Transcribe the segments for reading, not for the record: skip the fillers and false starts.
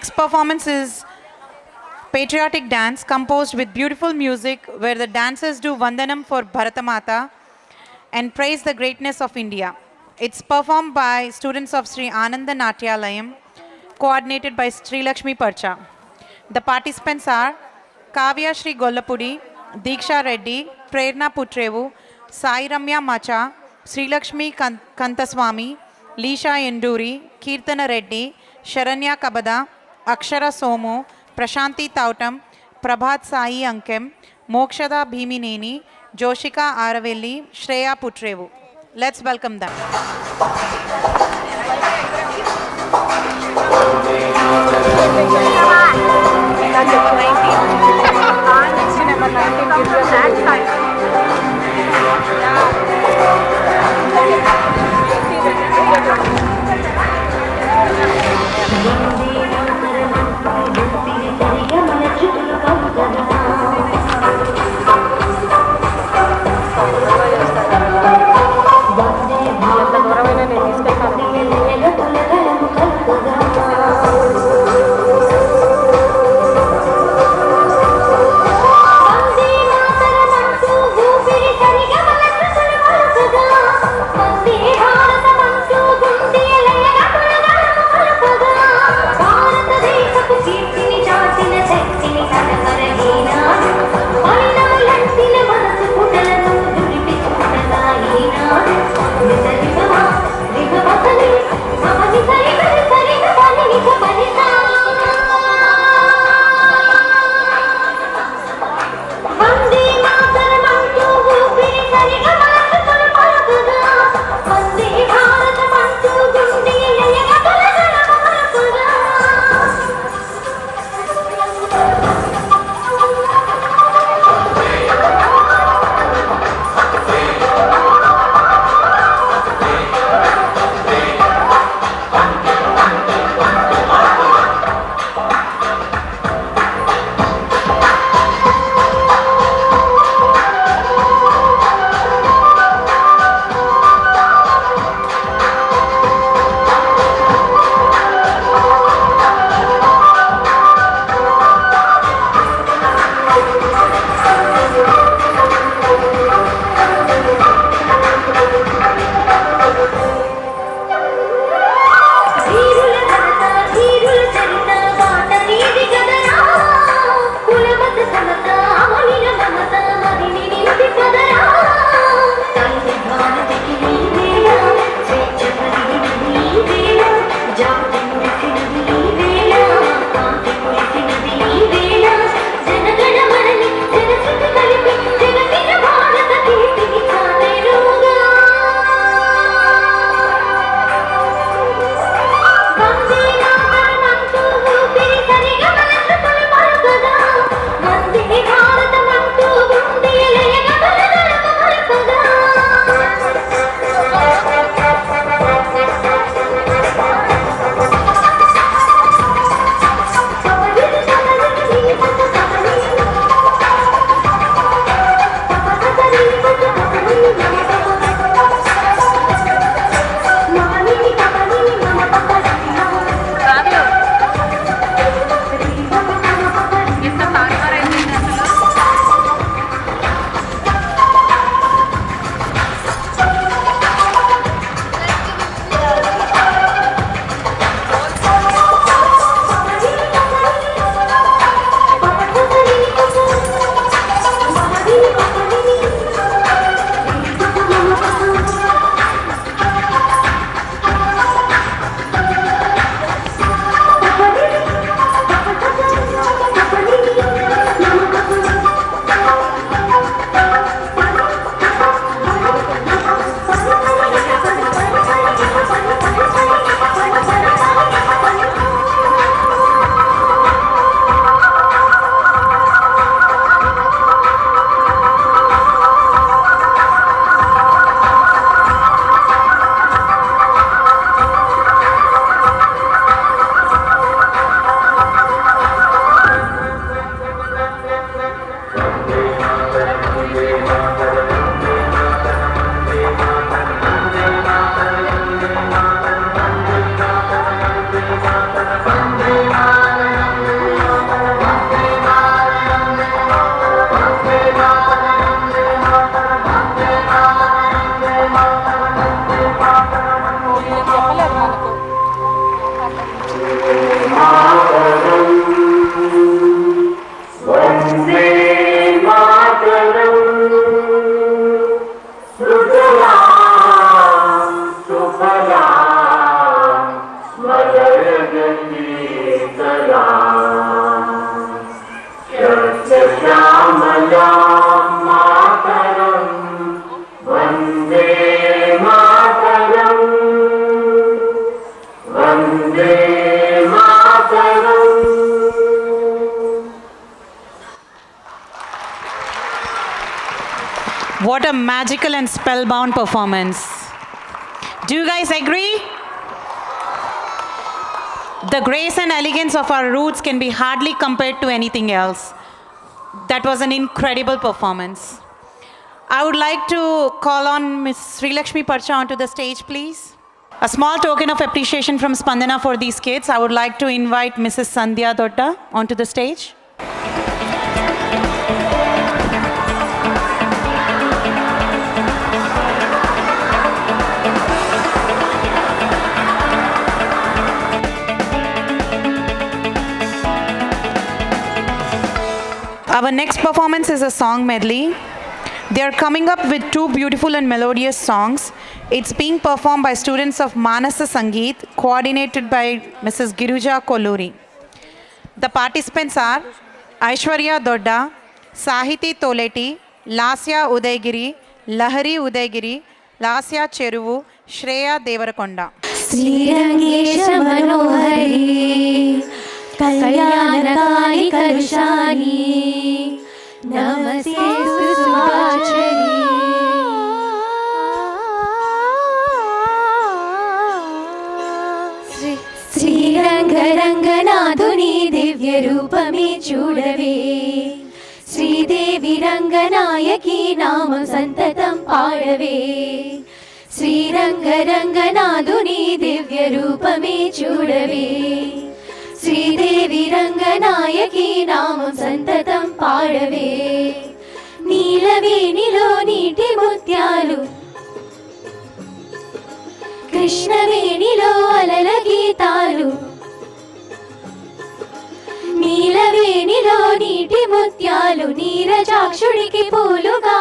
Next performance is patriotic dance composed with beautiful music where the dancers do Vandanam for Bharatamata and praise the greatness of India. It's performed by students of Sri Ananda Natyalayam, coordinated by Sri Lakshmi Parcha. The participants are Kavya Shri Gollapudi, Diksha Reddy, Prerna Putrevu, Sai Ramya Macha, Sri Lakshmi Kantaswamy, Lisha Enduri, Kirtana Reddy, Sharanya Kabada, Akshara Somu, Prashanti Tautam, Prabhat Sai Ankem, Mokshada Bhimineni, Joshika Aravelli, Shreya Putrevu. Let's welcome them. What a magical and spellbound performance. Do you guys agree? The grace and elegance of our roots can be hardly compared to anything else. That was an incredible performance. I would like to call on Ms. Sri Lakshmi Parcha onto the stage, please. A small token of appreciation from Spandana for these kids. I would like to invite Mrs. Sandhya Dodda onto the stage. Our next performance is a song medley. They are coming up with two beautiful and melodious songs. It's being performed by students of Manasa Sangeet, coordinated by Mrs. Giruja Kolluri. The participants are Aishwarya Dodda, Sahiti Toleti, Lasya Udaygiri, Lahari Udaygiri, Lasya Cheruvu, Shreya Devarakonda. Srirangesha Manohari Kalyanakari Kalushani Namaste Subhachari Srirangaranganadhuni Divya Rupame Chudave Sridevi Ranganayaki Namam Santatam Padave Srirangaranganadhuni Divya Rupame Chudave Sridevi Ranganayaki నామం సంతతం పాడవే నీలవేణిలో నీటి ముత్యాలు కృష్ణవేణిలో అలల గీతాలు నీలవేణిలో నీటి ముత్యాలు నీరజాక్షుడికి పూలుగా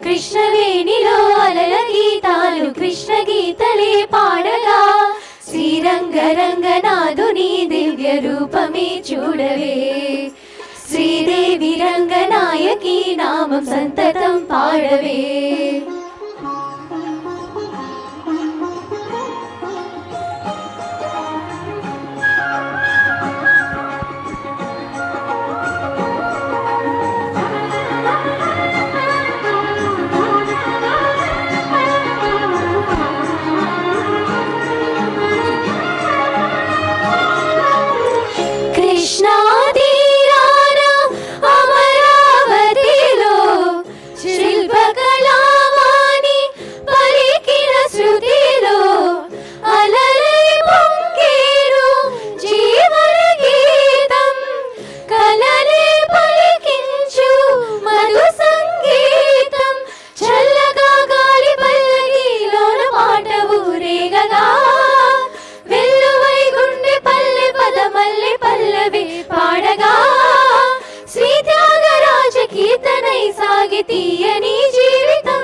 కృష్ణవేణిలో అలల గీతాలు కృష్ణ గీతలే పాడగా శ్రీరంగరంగనాథుని దివ్య రూపమే చూడవే శ్రీదేవి రంగనాయకి నామం సంతతం పాడవే తీయని జీవితం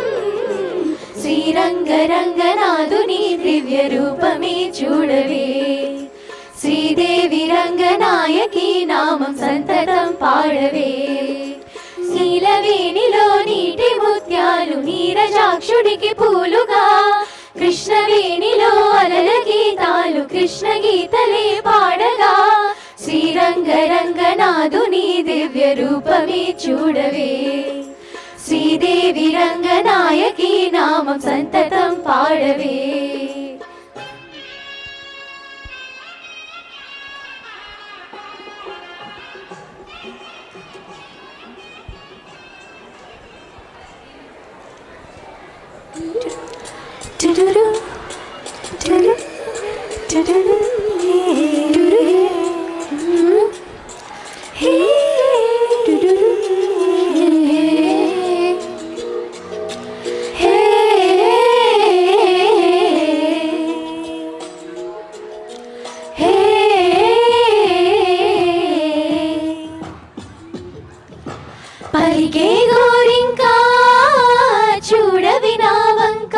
శ్రీరంగరంగనాథుని దివ్య రూపమే చూడవే శ్రీదేవి రంగనాయకి నామం సంతతం పాడవే నీలవేణిలో నీటి ముత్యాలు నీరజాక్షుడికి పూలుగా కృష్ణవేణిలో అలల గీతాలు కృష్ణ గీతలే పాడగా శ్రీరంగరంగనాథుని దివ్య రూపమే చూడవే శ్రీదేవి రంగనాయకి నామం సంతతం పాడవే పలికే గోరింకా చూడవి నా వంక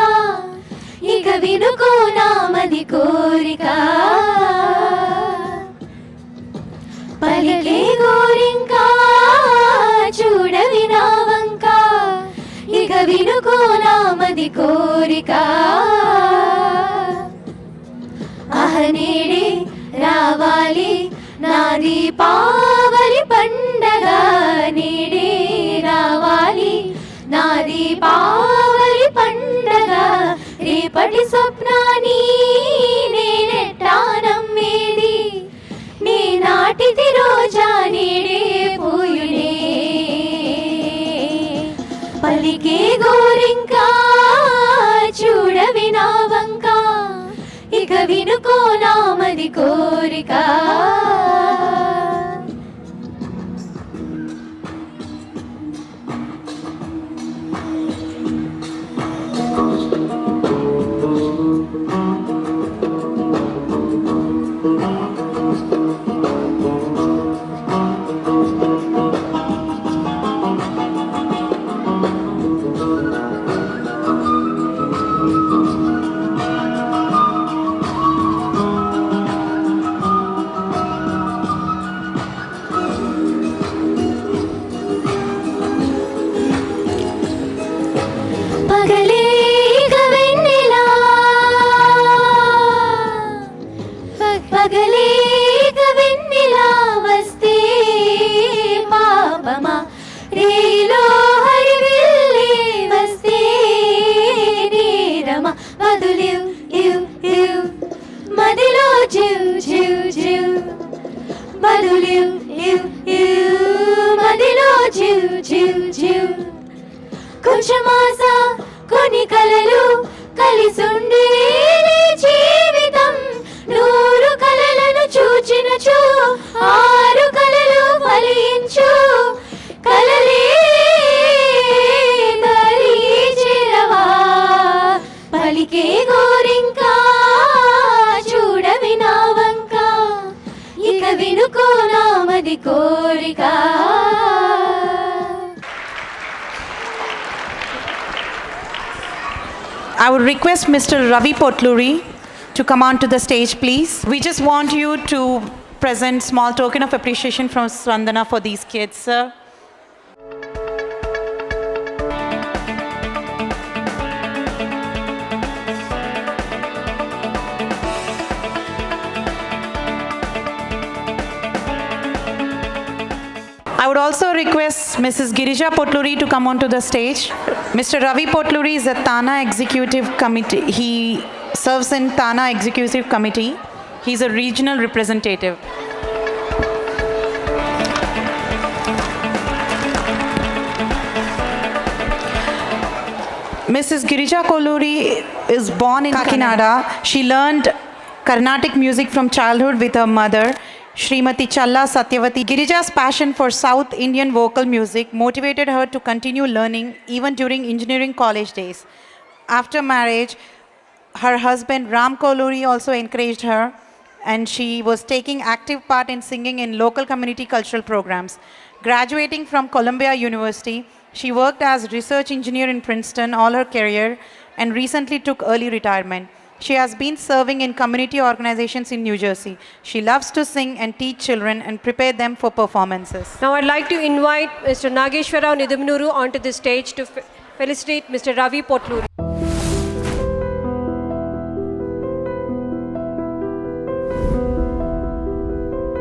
ఇక వినుకో నామది కోరిక పలికే గోరింకా చూడవి నా వంక ఇక వినుకో నామది కోరిక నేడే రావాలి నా దీపావళి పండగ నేడే రావాలి నా దీపావళి పండగ రేపటి స్వప్నాన్ని నేనెట్టా నమ్మేది నీ నాటిది రోజా నేడే పోయునే పలికే గోరింకా చూడవి నా వంక ఇక వినుకో నామది కోరిక పగలేక వెన్నెలా వస్తే పాపమా రేలో హరివిల్లే వస్తే నేరమా వదులివ్ ఇవ్ ఇవ్ మదిలో చివ్ చివ్ చివ్ వదులివ్ ఇవ్ ఇవ్ మదిలో చివ్ చివ్ చివ్ కొంచెమాస కొన్ని కలలు కలిసుండే జీవితం నూరు కలలను చూచినచు ఆరు కలలు ఫలించు కలలే దరి చేరవా పలికే గోరింకా చూడవి నా వంక ఇక వినుకో నామది కోరిక I would request Mr. Ravi Potluri to come on to the stage, please. We just want you to present small token of appreciation from Swandana for these kids, sir. I would also request Mrs. Girija Potluri to come onto the stage. Mr. Ravi Potluri is a Thana Executive Committee. He serves in Thana Executive Committee. He's a regional representative. Mrs. Girija Potluri is born in Kakinada. She learned Carnatic music from childhood with her mother, Srimati Challa Satyavati. Girija's passion for South Indian vocal music motivated her to continue learning even during engineering college days. After marriage, her husband Ram Koluri also encouraged her, and she was taking active part in singing in local community cultural programs. Graduating from Columbia University, she worked as research engineer in Princeton all her career and recently took early retirement. She has been serving in community organizations in New Jersey. She loves to sing and teach children and prepare them for performances. Now I'd like to invite Mr. Nageshwarao Nidamnuru onto the stage to felicitate Mr. Ravi Potluri.